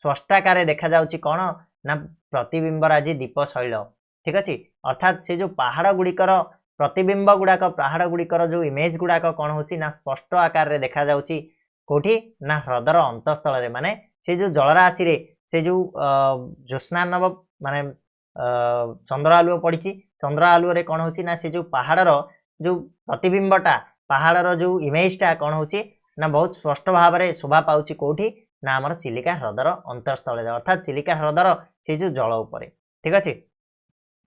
स्पष्टाकार देखा जाउची कौन ना प्रतिबिंबराजी दीप शैल ठीक अच्छे अर्थात से जो पहाड़ गुड़िकर प्रतिबिंब गुड़ाक पहाड़ गुड़िकर जो इमेज गुड़ाक कौन होची ना स्पष्ट आकार रे देखा जाउची कोठी ना ह्रदर अंतस्थल रे माने से जो जलराशि रे से जो ज्योत्स्ना नव माने चंद्र आलुओ पड़ी चंद्र आलुओ रे कौन होची ना से जो पहाड़र जो प्रतिबिंबटा पहाड़र जो इमेजटा कौन होची ना बहुत स्पष्ट भाव में शोभा पाउची कोठी ना आमर चिलिका ह्रदर अंतरस्थल अर्थात चिलिका ह्रदर से जो जल उपरे ठीक अच्छे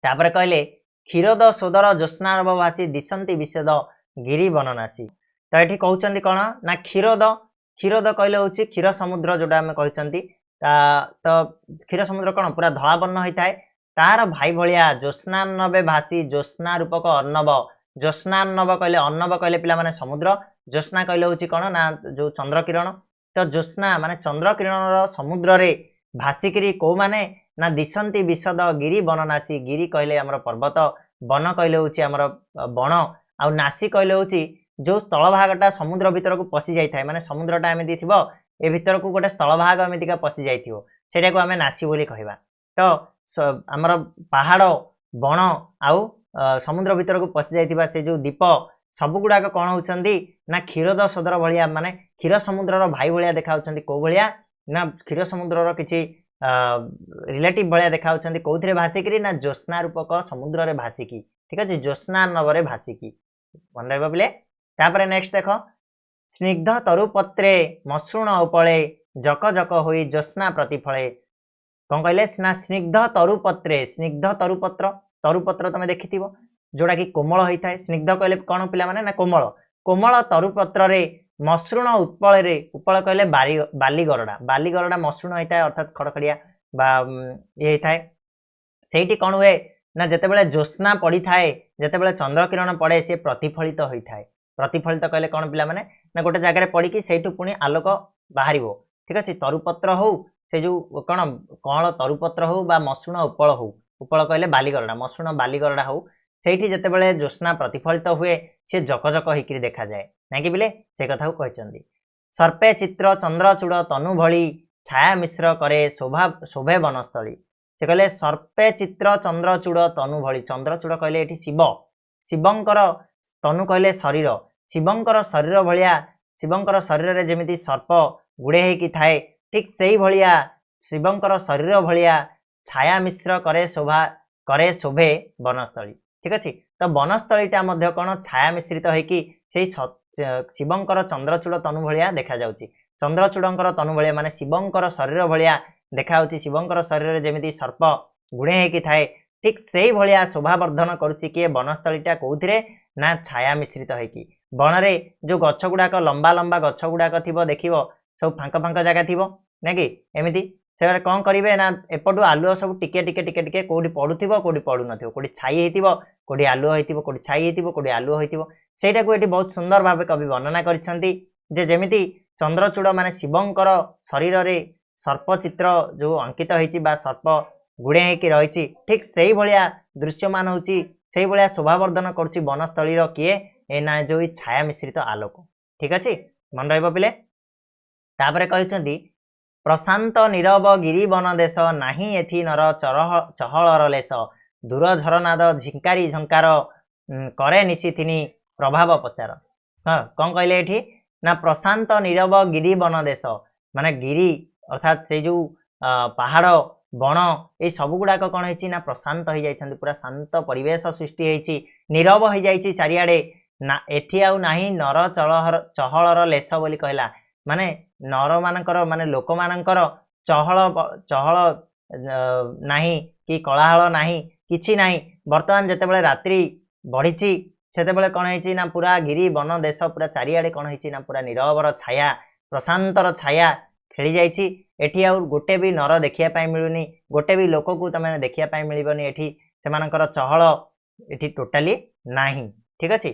तापर कहले क्षीरोद सोदर ज्योत्स्नाभासी दिशंती विषेद गिरी बननासी तो ये कहते कौन ना क्षीरोद क्षीरोद कहले हूँ क्षीर समुद्र जोटा आम कहते तो क्षीर समुद्र कौन पूरा धला बर्ण होता है तार भाई भाया ज्योत्स्नानबे भासी ज्योत्स्ना रूपक अर्णव ज्योत्स्नानब कहले अर्णव कहले पिला माने समुद्र ज्योत्स्ना कहले हूँ कौन ना जो चंद्र किरण तो ज्योत्स्ना माने चंद्र किरण समुद्र रे भासिकी कौ माने ना दिशंती विशद गिरी बननासी गिरी कहले आमर पर्वत वन कहले हूँ आमर बण आउ नासी कहले हूँ जो स्थल भागटा समुद्र भीतर को पशि जाए माने समुद्रटा एमती थी ए भीतर को गोटे स्थल भाग एमतीका पशि जाइए आम नासी बोली कहवा तो आमर पहाड़ बण आउ समुद्र भीतर को पशि जाइथिबा से जो दीप सबु गुड़ाक कौन होउछंदी ना क्षीरोद सोदर भलिया माने क्षीर समुद्रर भाई भलिया देखाउछंदी को भलिया ना क्षीर समुद्रर किछि रिलेटिव भलिया देखाउछंदी कोउथरे भासिकी ना ज्योत्स्ना रूपक समुद्र रे भासिकी ठीक अछि ज्योत्स्ना नवरे भासिकी मन रहबो बिले तापरे नेक्स्ट देखो स्निग्ध तरुपत्रे मसृण उपळे जक जक होई ज्योत्स्ना प्रतिफळे कौन कहले ना स्निग्ध तरुपत्र तरुपत्र तुम देखि जोड़ा कि कोमल होता है स्निग्ध कहले कौन पिला माने ना कोमल कोमल तरुपत्र रे मसृण उत्पल रे उपल कहले बालीगरडा मसृण होता है अर्थात खड़खड़िया ये होता है सेठी कौन हुए ना जितेबाला ज्योत्स्ना पड़ी थाए जितेबाला चंद्र किरण पड़े सी प्रतिफलित होता है प्रतिफलित कहले कौन पिला माने ना गोटे जगह पड़ी से पुणी आलोक बाहर ठीक अच्छे तरुपत्र हो से जो कौन कौन तरुपत्र हो बा मसृण उपल हो उपल कहले बालीगरडा मसृण बालीगरडा हो सेठी जितेबाला ज्योत्स्ना प्रतिफलित हुए सी जकजक होकर देखा जाए ना कि बिले से कथा कहते सर्पे चित्र चंद्रचूड़ तनु भली छाया मिश्र करे शोभे वनस्थली से कहले सर्पे चित्र चंद्रचूड़ तनु भली चंद्रचूड़ कहले ये शिव शिवंकर तनु कहले शरीर शिवंकर शरीर भलिया शिवंकर शरीर रे जेमिति सर्प गुड़े होकी थाए ठीक से भलिया शिवंकर शरीर भलिया छाया मिश्र करे शोभे वनस्थली ठीक अच्छे तो वनस्थलीटा मध्य कौन छाया मिश्रित होकी शिवंकर चंद्रचूड़ तनु भलिया देखा जाउची चंद्रचूड़ंकर तनु भलिया माने शिवंकर शरीर भलिया देखा जाउची शिवंकर शरीर जेमिति सर्प गुड़े होकी थाए ठीक से भलिया शोभावर्धन करुची किए वनस्थलीटा कोउथिरे ना छाया मिश्रित होकी बण रे जो गछ गुड़ाक लंबा लंबा गछ गुड़ाक थिबो देखिबो सब फांक फांक जगह थिबो ना कि एमिति से कौन करेंगे ना एपटू आलुओ सब टिके टिके टिके टिके कौटी पड़ुथिबो कौटी पड़ु नथिबो कौटी छाई हेतिबो कौटी आलुओ हेतिबो कौटी छाई हेतिबो कौटी आलुओ हेतिबो सेटा को एटी बहुत सुंदर भाव कवि वर्णना करिसेंती जे जेमिति चंद्रचूड़ माने शिवंकर शरीर रे सर्प चित्र जो अंकित होईची बा सर्प गुड़े होकी रही ठीक से भाया दृश्यमान होची से भाया शोभावर्धन करुच्ची वनस्थली किए ए ना जो छाया मिश्रित आलोक ठीक अच्छे मन रहिबो पिले तापरे कहउछंती प्रशांत नीरव गिरी वन देश नाही एथि नर चहलर लेस दूर झरनाद झिंकारी झंकार करे निशिथिनी प्रभाव पचार हाँ कौन कहले एठी ना प्रशांत नीरव गिरी वन देश माने गिरी अर्थात से जो पहाड़ बण ये सब गुड़ाक कौन है ना प्रशांत हो जाइछंती पूरा शांत परिवेश सृष्टि होइछि नीरव हो जाइछि चारिआडे ना एथि आउ नाही नर चहलर लेस बोली कहला माने नर मानकर माने लोक मानकर चहल चहल नाही कि कलाहल नाही किछि नाही वर्तमान जेतेबेले रात्रि बढ़िछि सेतेबेले कौन है ना पूरा गिरी वन देश पूरा चारिआडे कौन है ना पूरा नीरवर छाया प्रशांतर छाया खेली जाइछि एठी आउ गोटे भी नर देखिया पाई मिलुनी गोटे भी लोक को तमे देखिया पाई मिलिबनी एठी सेमानकर चहल एठी टोटाली नाही ठीक अछि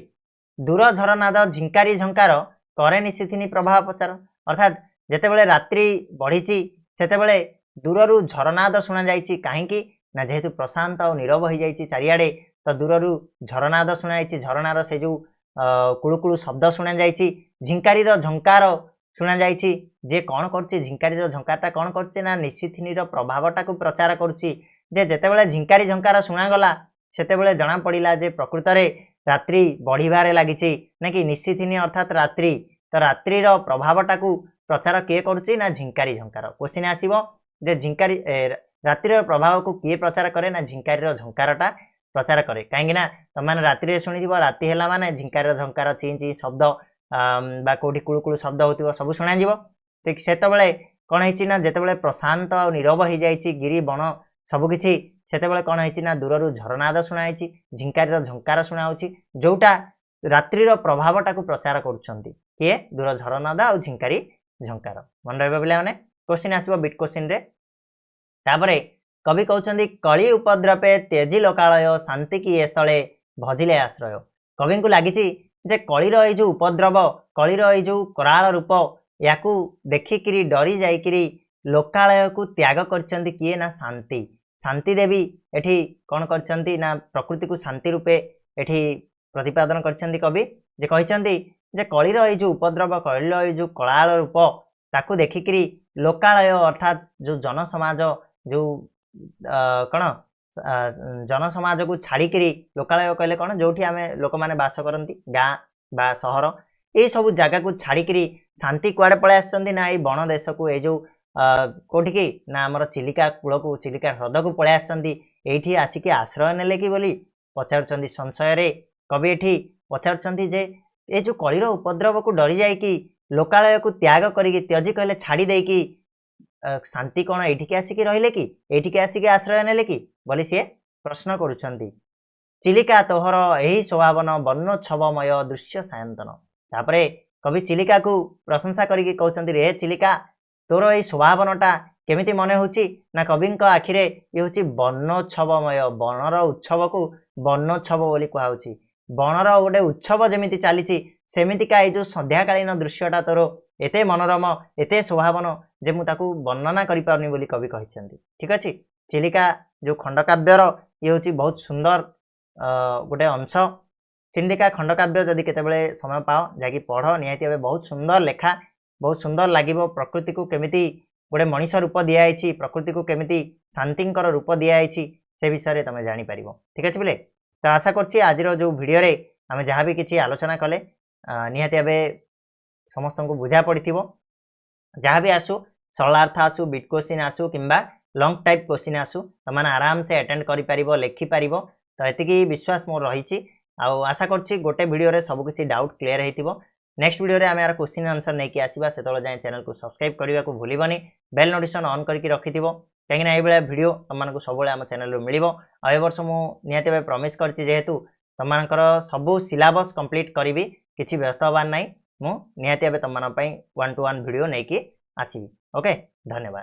दूर झरनाद झिंकारी झंकार करे निशिथिनी प्रभाव पचार अर्थात जेतेबेले रात्रि बढ़िछि सेतेबेले दूररु झरनाद शुणा जाइछि काहेकि ना जेहेतु प्रशांत और नीरव हो जाइछि चारिआडे तो दूररु झरनाद शुणा जाइछि झरनार से जो कुळुकुळु शब्द शुणा जाइछि झिंकारीर झंकार शुणा जाइछि जे कौन करछि झिंकारीर झंकारटा कौन करछि ना निशिथिनीर प्रभावटा को प्रचार करछि जे जेतेबेले झिंकारी झंकार शुणा गला सेतेबेले जणा पड़िला जे प्रकृत रे रात्रि बढ़िबारे लागिछि ना कि निशिथिनी अर्थात रात्रि तो रात्रिर प्रभावटा को प्रचार किए करुछि ना झिंकारी झंकार क्वेश्चन आसीबो जे झिंकारी रात्रिर प्रभाव को किए प्रचार करे ना झिंकारीर झंकारटा प्रचार करे कहीं तुम राति शुणी राति है माने झिंकार झंकार ची ची शब्द बा कौटी कुळुकुळु शब्द हो सब शुणा ठीक से कौन है जिते प्रशांत आ नीरव हो जाइए गिरी बण सबकि से कौन है दूर झरनाद शुणाई झिंकार झंकार शुणाऊँ जोटा रात्रिर प्रभावटा को प्रचार किए दूर झरनाद आ झिंकारी झंकार मन रहा पे क्वेश्चन आसो बिट क्वेश्चन रे तापरे कवि कहते कली उपद्रवे तेजी लोकालय शांति की स्थले भजिले आश्रय कवि को लगी जे कलीर जो उपद्रव कलीर जो कराल रूप या देखिकी डरी जाइकिरी लोकालय को त्याग करछंती किए ना शांति शांति देवी एठी कौन करछंती ना प्रकृति को शांति रूपे एठी प्रतिपादन करछंती कवि जे कहछंती जे कलीर जो उपद्रव कलीर जो कराल रूप ताकू देखिकी लोकालय अर्थात जो जनसमाज जो कौन जनसमाज को छाड़िकी लोकालय कहले कौन जो आम लोक मैंने बास करती गाँ बा सहर ये सब जगह को छाड़िकी शांति कुआड़े पलि आसछंती ना ये बण देश को ये जो कोठिकी ना आमर चिलिका कूल को चिलिका ह्रद को पलि आसछंती एठी आसिकी आश्रय नेले कि बोली पचारुछंती संशय रे कवि एठी पचारुछंती जे ये जो कलीर उपद्रव को डरी जाइकी लोकालय को त्याग करिकी त्यजी कहले छाड़ी देकी शांति कौन एठिके आसिकी रहिले कि एठिके आसिकी आश्रय नेले कि बोली सी प्रश्न करुछंती चिलिका तोहर यही स्वभावन वर्णोत्सवमय दृश्य सायंतन तापरे कवि चिलिका को प्रशंसा करिकी कहउछंती रे चिलिका तोर यही स्वभावनटा केमिति मने होछि ना कविंक आखिरे ये होछि वर्णोत्सवमय बनर उत्सव को वर्णोत्सव बोली कहउछि बनर गोटे उत्सव जेमिति चलीछि सेमितिका ये जो संध्याकालीन दृश्यटा तोर एते मनोरम एते स्वभावन जे मु ताकू वर्णना करि पारनी बोली कवि कहिसंती ठीक अछि चिलिका जो खंडकाव्यर ये होछि बहुत सुंदर गोटे अंश चिलिका खंडकाव्य जदि केतेबेले समय पाओ जाकि पढ़ निहाती भाबे बहुत सुंदर लेखा बहुत सुंदर लागिबो प्रकृति को केमिति गोटे मनीष रूप दियाई प्रकृति को केमिति शांतिंकर रूप दियाई से विषय तुम जानी पारिबो ठीक अछि बोले तो आशा करछि आज जो वीडियो रे आमे जहाँ भी किछि आलोचना कले निहाती भाबे समस्त को बुझा पड़ी जहाँ भी आसू सरलार्थ आसू बिट क्वेश्चन आसू किंबा लॉन्ग टाइप क्वेश्चन आसू तुम आराम से अटेंड कर लिखिपार तो ये विश्वास मोर रही आशा करछि गोटे वीडियो रे सब किसी डाउट क्लियर होइतिबो नेक्स्ट वीडियो रे आमे यार क्वेश्चन आंसर नहीं कि आसीबा सेतोले जाय चैनल को सब्सक्राइब करबा को भूलिबनी बेल नोटिफिकेशन ऑन करके रखिथिबो कहीं ना ये वीडियो तुमको सब आम चैनल मिलिबो आ ए वर्ष मु निहाती भाबे प्रॉमिस करछि जेहेतु तुमनकर सब सिलेबस कंप्लीट करिवि किछि व्यस्त होबार नाही मु निहाती भाबे तुम 1 to 1 वीडियो नहीं कि आसीबी ओके धन्यवाद।